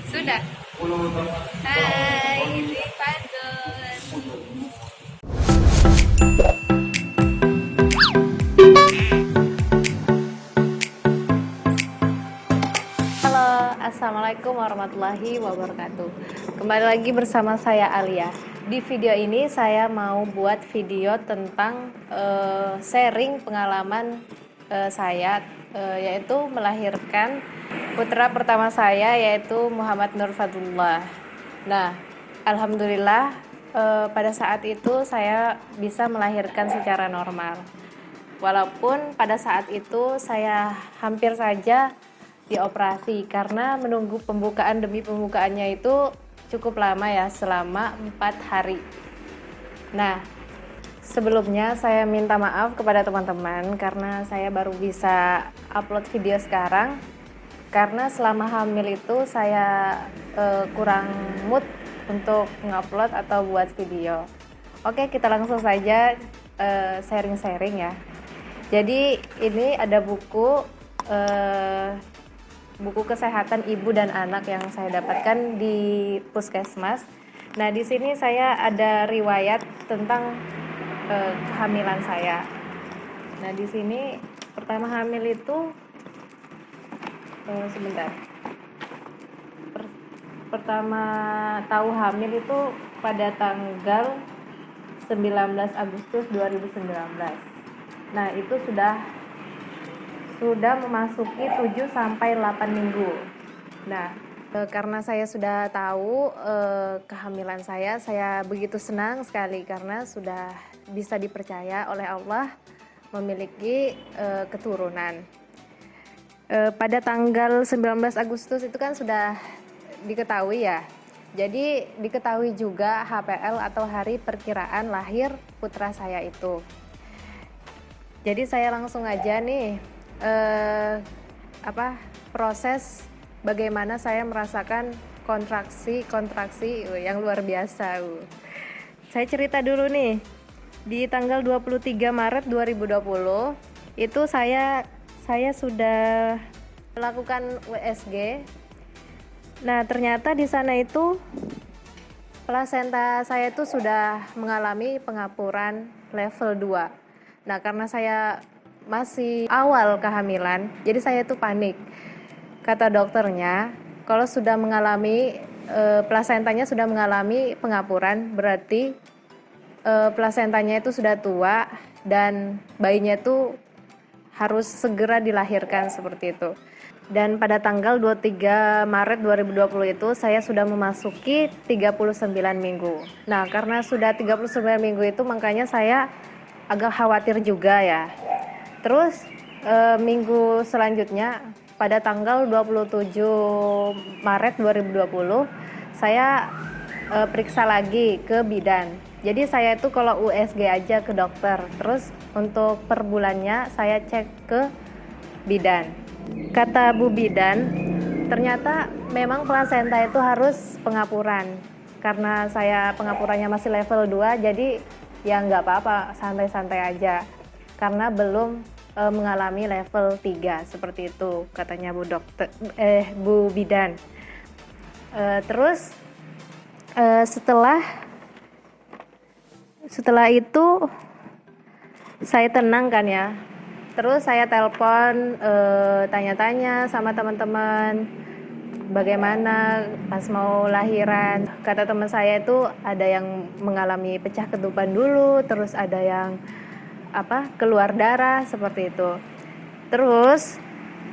Sudah. Hai, ini Pagon. Halo, assalamualaikum warahmatullahi wabarakatuh. Kembali lagi bersama saya Alia. Di video ini saya mau buat video tentang sharing pengalaman saya, yaitu melahirkan putra pertama saya, yaitu Muhammad Nur Fadlullah. Nah, alhamdulillah pada saat itu saya bisa melahirkan secara normal. Walaupun pada saat itu saya hampir saja dioperasi karena menunggu pembukaan demi pembukaannya itu cukup lama ya, selama 4 hari. Nah, sebelumnya saya minta maaf kepada teman-teman karena saya baru bisa upload video sekarang, karena selama hamil itu saya kurang mood untuk ngupload atau buat video. Oke, kita langsung saja sharing-sharing ya. Jadi ini ada buku kesehatan ibu dan anak yang saya dapatkan di puskesmas. Nah, di sini saya ada riwayat tentang kehamilan saya. Nah, di sini pertama hamil itu pertama tahu hamil itu pada tanggal 19 Agustus 2019. Nah, itu sudah memasuki 7 sampai 8 minggu. Nah, karena saya sudah tahu kehamilan saya begitu senang sekali karena sudah bisa dipercaya oleh Allah memiliki keturunan. Pada tanggal 19 Agustus itu kan sudah diketahui ya. Jadi diketahui juga HPL atau hari perkiraan lahir putra saya itu. Jadi saya langsung aja nih proses bagaimana saya merasakan kontraksi yang luar biasa. Saya cerita dulu nih. Di tanggal 23 Maret 2020 itu saya sudah melakukan USG. Nah, ternyata di sana itu plasenta saya itu sudah mengalami pengapuran level 2. Nah, karena saya masih awal kehamilan, jadi saya itu panik. Kata dokternya, kalau sudah mengalami plasentanya sudah mengalami pengapuran, berarti plasentanya itu sudah tua dan bayinya itu harus segera dilahirkan seperti itu. Dan pada tanggal 23 Maret 2020 itu saya sudah memasuki 39 minggu. Nah, karena sudah 39 minggu itu makanya saya agak khawatir juga ya. Terus minggu selanjutnya pada tanggal 27 Maret 2020 saya periksa lagi ke bidan. Jadi saya itu kalau USG aja ke dokter. Terus untuk per bulannya saya cek ke bidan. Kata Bu Bidan, ternyata memang plasenta itu harus pengapuran. Karena saya pengapurannya masih level 2, jadi ya nggak apa-apa, santai-santai aja. Karena belum mengalami level 3, seperti itu katanya Bu Bidan. Terus setelah itu saya tenang kan ya. Terus saya telepon, tanya-tanya sama teman-teman bagaimana pas mau lahiran. Kata teman saya itu ada yang mengalami pecah ketuban dulu, terus ada yang keluar darah seperti itu. Terus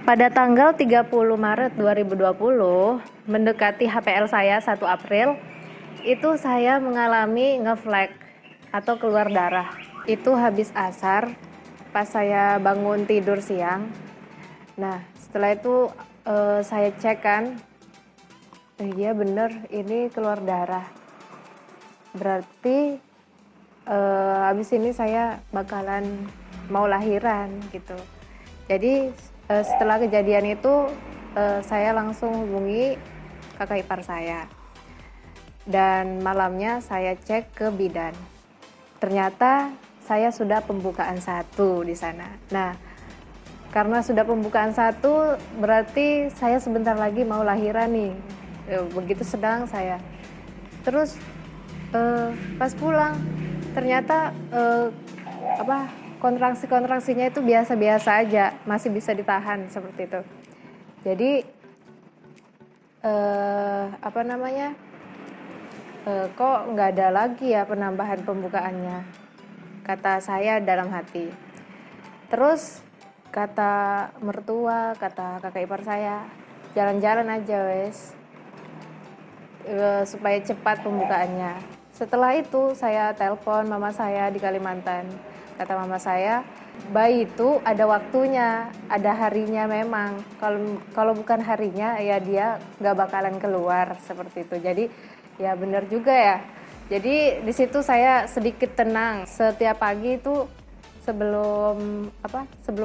pada tanggal 30 Maret 2020 mendekati HPL saya 1 April, itu saya mengalami ngeflek atau keluar darah. Itu habis asar pas saya bangun tidur siang. Nah, setelah itu saya cek kan, iya bener ini keluar darah. Berarti habis ini saya bakalan mau lahiran gitu. Jadi setelah kejadian itu saya langsung hubungi kakak ipar saya. Dan malamnya saya cek ke bidan. Ternyata saya sudah pembukaan 1 di sana. Nah, Karena sudah pembukaan 1, berarti saya sebentar lagi mau lahiran nih. Begitu sedang saya. Terus pas pulang ternyata kontraksinya itu biasa-biasa aja, masih bisa ditahan seperti itu. Jadi kok nggak ada lagi ya penambahan pembukaannya, kata saya dalam hati. Terus kata mertua, kata kakak ipar saya, jalan-jalan aja wes, supaya cepat pembukaannya. Setelah itu saya telepon mama saya di Kalimantan. Kata mama saya, bayi itu ada waktunya, ada harinya memang. Kalau bukan harinya ya dia nggak bakalan keluar seperti itu. Jadi ya benar juga ya. Jadi di situ saya sedikit tenang. Setiap pagi itu sebelum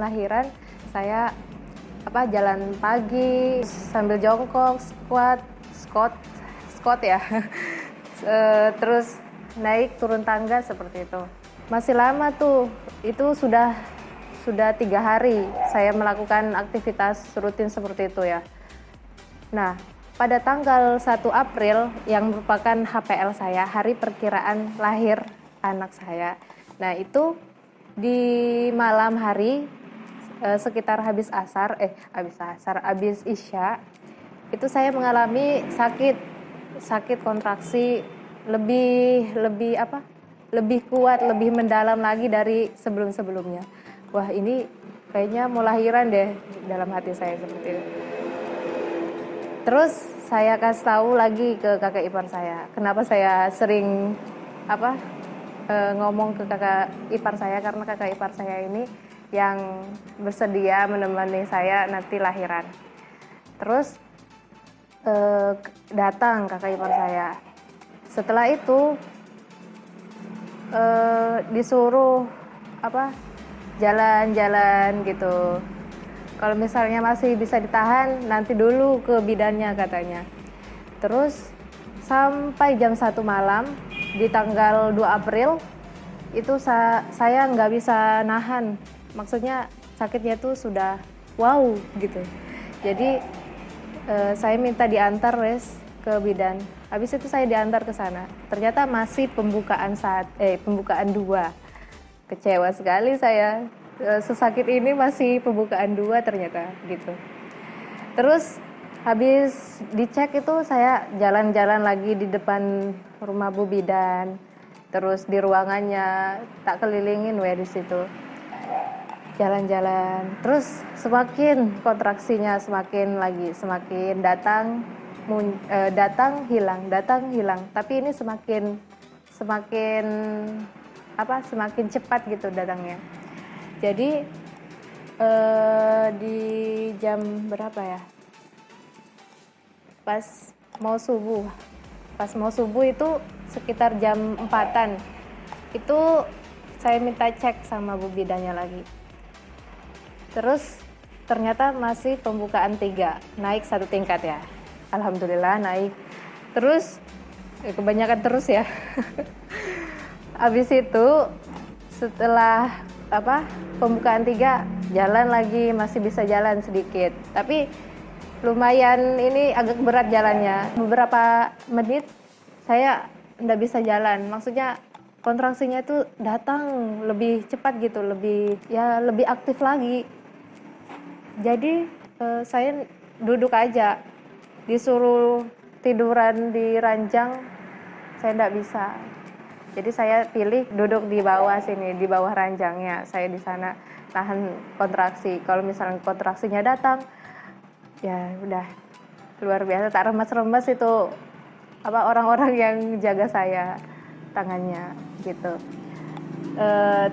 lahiran saya jalan pagi sambil jongkok, squat ya. Terus naik turun tangga seperti itu. Masih lama tuh, itu sudah 3 hari saya melakukan aktivitas rutin seperti itu ya. Nah, pada tanggal 1 April yang merupakan HPL saya, hari perkiraan lahir anak saya. Nah, itu di malam hari sekitar habis Isya, itu saya mengalami sakit kontraksi lebih kuat, lebih mendalam lagi dari sebelum-sebelumnya. Wah, ini kayaknya mau lahiran deh dalam hati saya seperti itu. Terus saya kasih tahu lagi ke kakak ipar saya. Kenapa saya sering ngomong ke kakak ipar saya, karena kakak ipar saya ini yang bersedia menemani saya nanti lahiran. Terus datang kakak ipar saya. Setelah itu disuruh jalan-jalan gitu. Kalau misalnya masih bisa ditahan, nanti dulu ke bidannya katanya. Terus sampai jam 1 malam di tanggal 2 April itu saya nggak bisa nahan. Maksudnya sakitnya tuh sudah wow gitu. Jadi saya minta diantar ke bidan. Habis itu saya diantar ke sana. Ternyata masih pembukaan 2. Kecewa sekali saya. Sesakit ini masih pembukaan 2 ternyata gitu. Terus habis dicek itu saya jalan-jalan lagi di depan rumah Bu Bidan. Terus di ruangannya tak kelilingin di situ. Jalan-jalan. Terus semakin kontraksinya semakin datang hilang, tapi ini semakin cepat gitu datangnya. Jadi di jam berapa ya, pas mau subuh itu sekitar jam 4-an itu saya minta cek sama Bu Bidannya lagi. Terus ternyata masih pembukaan 3, naik 1 tingkat ya. Alhamdulillah naik. Terus kebanyakan terus ya. Habis itu setelah pembukaan 3 jalan lagi, masih bisa jalan sedikit. Tapi lumayan ini agak berat jalannya. Beberapa menit saya nggak bisa jalan. Maksudnya kontraksinya itu datang lebih cepat gitu, lebih aktif lagi. Jadi saya duduk aja. Disuruh tiduran di ranjang, saya enggak bisa. Jadi saya pilih duduk di bawah sini, di bawah ranjangnya. Saya di sana tahan kontraksi. Kalau misalnya kontraksinya datang, ya udah luar biasa. Tak remas-remas itu orang-orang yang jaga saya tangannya gitu.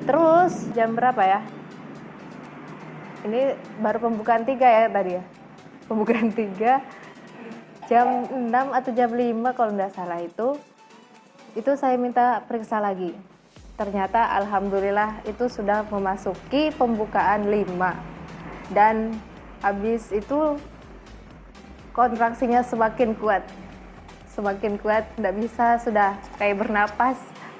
Terus jam berapa ya? Ini baru pembukaan 3 ya tadi ya. Pembukaan 3 jam 6 atau jam 5 kalau nggak salah itu saya minta periksa lagi. Ternyata alhamdulillah itu sudah memasuki pembukaan 5. Dan habis itu kontraksinya semakin kuat, nggak bisa, sudah kayak bernapas,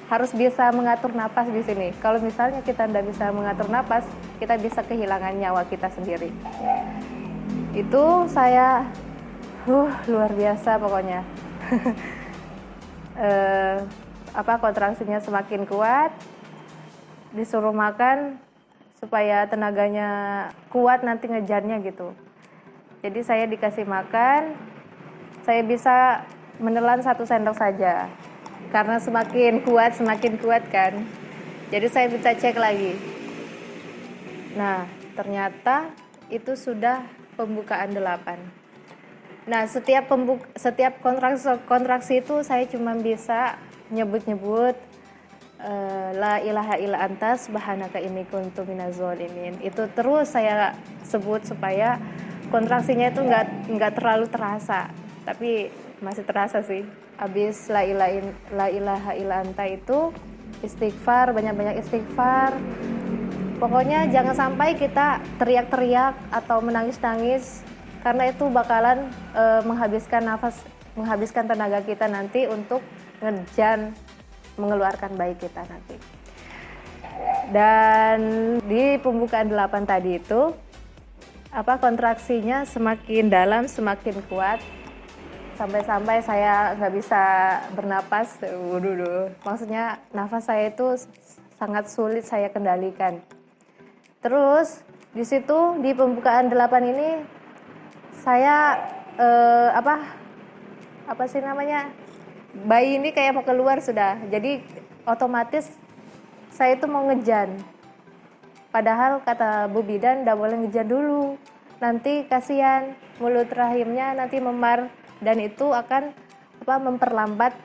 harus bisa mengatur napas di sini. Kalau misalnya kita nggak bisa mengatur napas, kita bisa kehilangan nyawa kita sendiri. Itu saya luar biasa pokoknya. Kontraksinya semakin kuat, disuruh makan supaya tenaganya kuat nanti ngejarnya gitu. Jadi saya dikasih makan, saya bisa menelan 1 sendok saja karena semakin kuat kan. Jadi saya minta cek lagi. Nah, ternyata itu sudah pembukaan 8. Nah, setiap kontraksi itu saya cuma bisa nyebut la ilaha illa anta subhanaka inni kuntu minaz zalimin. Itu terus saya sebut supaya kontraksinya itu nggak terlalu terasa, tapi masih terasa sih. Habis la ilaha illa anta itu istighfar, banyak-banyak istighfar. Pokoknya jangan sampai kita teriak-teriak atau menangis-nangis, karena itu bakalan menghabiskan tenaga kita nanti untuk ngejan mengeluarkan bayi kita nanti. Dan di pembukaan 8 tadi itu kontraksinya semakin dalam, semakin kuat, sampai saya nggak bisa bernapas. Maksudnya nafas saya itu sangat sulit saya kendalikan. Terus di situ di pembukaan 8 ini saya bayi ini kayak mau keluar sudah. Jadi otomatis saya itu mau ngejan. Padahal kata Bu Bidan nggak boleh ngejan dulu. Nanti kasihan mulut rahimnya nanti memar dan itu akan memperlambat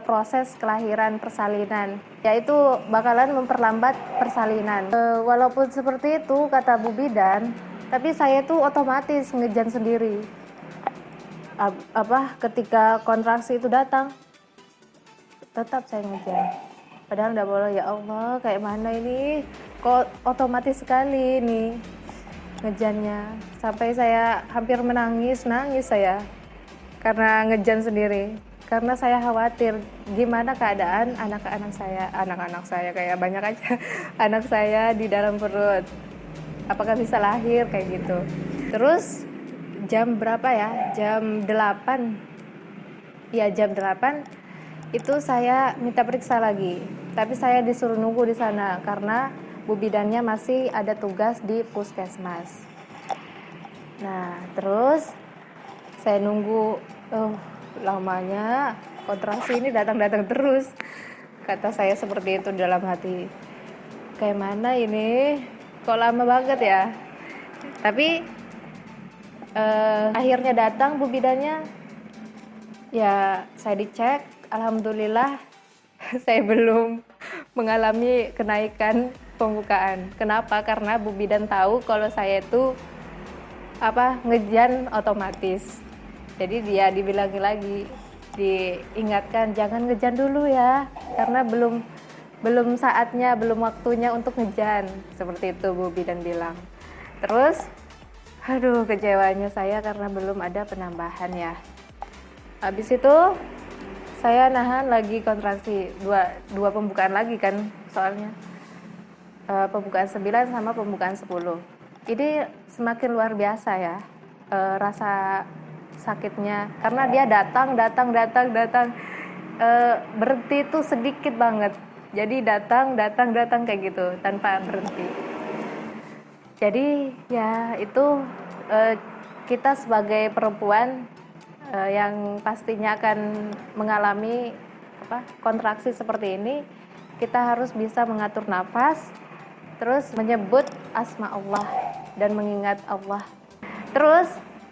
proses kelahiran persalinan. Yaitu bakalan memperlambat persalinan. Walaupun seperti itu kata Bu Bidan, tapi saya tuh otomatis ngejan sendiri. Ketika kontraksi itu datang, tetap saya ngejan. Padahal nggak boleh. Ya Allah, kayak mana ini? Kok otomatis sekali nih ngejannya. Sampai saya hampir nangis saya karena ngejan sendiri. Karena saya khawatir gimana keadaan anak-anak saya kayak banyak aja anak saya di dalam perut. Apakah bisa lahir kayak gitu. Terus jam berapa ya? Jam 8. Ya, jam 8 itu saya minta periksa lagi. Tapi saya disuruh nunggu di sana karena Bu Bidannya masih ada tugas di puskesmas. Nah, terus saya nunggu lamanya kontraksi ini datang terus. Kata saya seperti itu dalam hati. Kayak mana ini? Kok lama banget ya? Tapi akhirnya datang Bu Bidannya. Ya, saya dicek, alhamdulillah saya belum mengalami kenaikan pembukaan. Kenapa? Karena Bu Bidan tahu kalau saya itu ngejan otomatis. Jadi dia dibilangin lagi, diingatkan jangan ngejan dulu ya, karena belum saatnya, belum waktunya untuk ngejan. Seperti itu Bu Bidan bilang. Terus kecewanya saya karena belum ada penambahan ya. Habis itu saya nahan lagi kontraksi, dua pembukaan lagi kan soalnya. Pembukaan 9 sama pembukaan 10. Ini semakin luar biasa ya rasa sakitnya, karena dia datang berhenti itu sedikit banget. Jadi datang kayak gitu tanpa berhenti. Jadi ya itu kita sebagai perempuan yang pastinya akan mengalami kontraksi seperti ini, kita harus bisa mengatur nafas, terus menyebut asma Allah dan mengingat Allah. Terus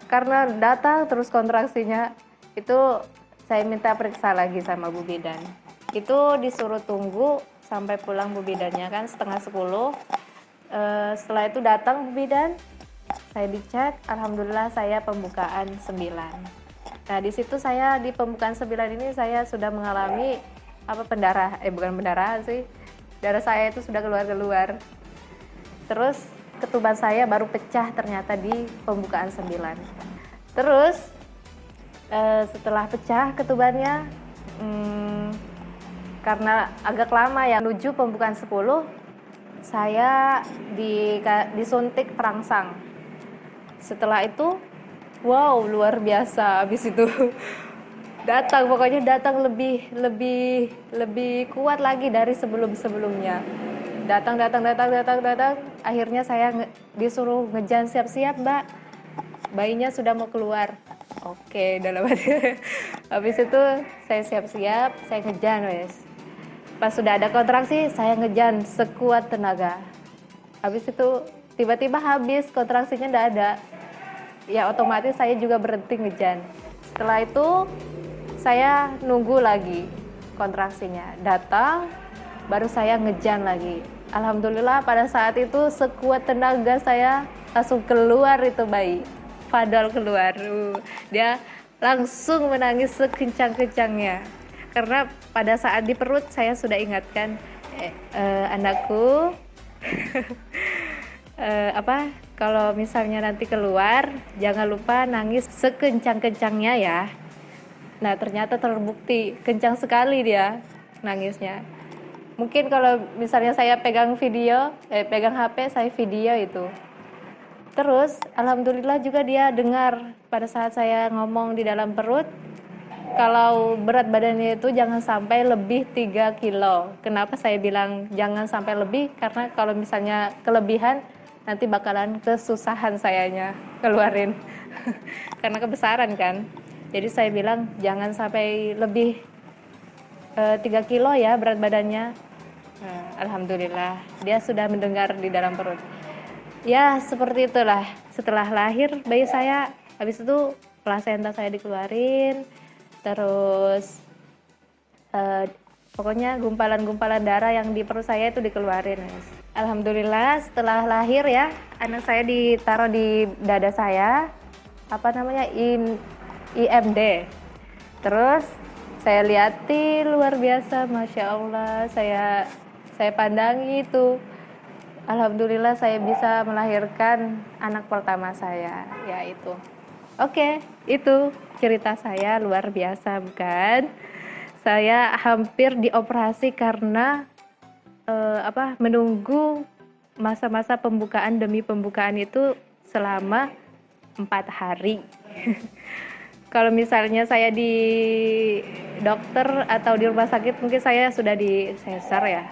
karena datang terus kontraksinya, itu saya minta periksa lagi sama Bu Bidan. Itu disuruh tunggu sampai pulang Bu Bidannya kan setengah 10. Setelah itu datang Bu Bidan, saya dicek, alhamdulillah saya pembukaan 9. Nah di situ saya di pembukaan 9 ini saya sudah mengalami bukan pendarahan sih, darah saya itu sudah keluar. Terus ketuban saya baru pecah ternyata di pembukaan 9. Terus setelah pecah ketubannya, karena agak lama ya menuju pembukaan 10, saya disuntik perangsang. Setelah itu, wow, luar biasa. Habis itu pokoknya datang lebih kuat lagi dari sebelumnya. Datang. Akhirnya saya disuruh ngejan siap-siap, Mbak. Bayinya sudah mau keluar. Oke, dalam hati. Habis itu saya siap-siap, saya ngejan, wes. Pas sudah ada kontraksi, saya ngejan sekuat tenaga. Habis itu tiba-tiba habis, kontraksinya enggak ada. Ya otomatis saya juga berhenti ngejan. Setelah itu saya nunggu lagi kontraksinya. Datang, baru saya ngejan lagi. Alhamdulillah pada saat itu sekuat tenaga saya langsung keluar itu bayi. Fadol keluar. Dia langsung menangis sekencang-kencangnya. Karena pada saat di perut saya sudah ingatkan, anakku, kalau misalnya nanti keluar, jangan lupa nangis sekencang-kencangnya ya. Nah ternyata terbukti kencang sekali dia nangisnya. Mungkin kalau misalnya saya pegang HP, saya video itu. Terus alhamdulillah juga dia dengar pada saat saya ngomong di dalam perut, kalau berat badannya itu jangan sampai lebih 3 kilo. Kenapa saya bilang jangan sampai lebih? Karena kalau misalnya kelebihan, nanti bakalan kesusahan sayanya keluarin. Karena kebesaran kan. Jadi saya bilang jangan sampai lebih 3 kilo ya berat badannya. Nah, alhamdulillah dia sudah mendengar di dalam perut. Ya seperti itulah. Setelah lahir bayi saya, habis itu plasenta saya dikeluarin. Terus pokoknya gumpalan-gumpalan darah yang di perut saya itu dikeluarin. Alhamdulillah setelah lahir ya, anak saya ditaruh di dada saya, IMD. Terus saya lihati luar biasa, Masya Allah, saya pandangi itu. Alhamdulillah saya bisa melahirkan anak pertama saya, yaitu. Oke, itu cerita saya luar biasa bukan? Saya hampir dioperasi karena menunggu masa-masa pembukaan demi pembukaan itu selama 4 hari. Kalau misalnya saya di dokter atau di rumah sakit, mungkin saya sudah di sesar ya.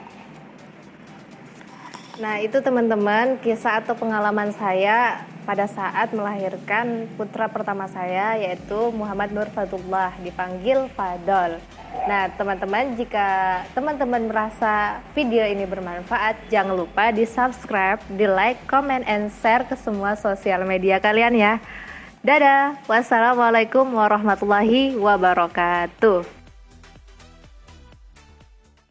Nah itu teman-teman kisah atau pengalaman saya pada saat melahirkan putra pertama saya, yaitu Muhammad Nur Fadullah, dipanggil Fadol. Nah teman-teman, jika teman-teman merasa video ini bermanfaat, jangan lupa di subscribe, di like, comment, and share ke semua sosial media kalian ya. Dadah, wassalamualaikum warahmatullahi wabarakatuh.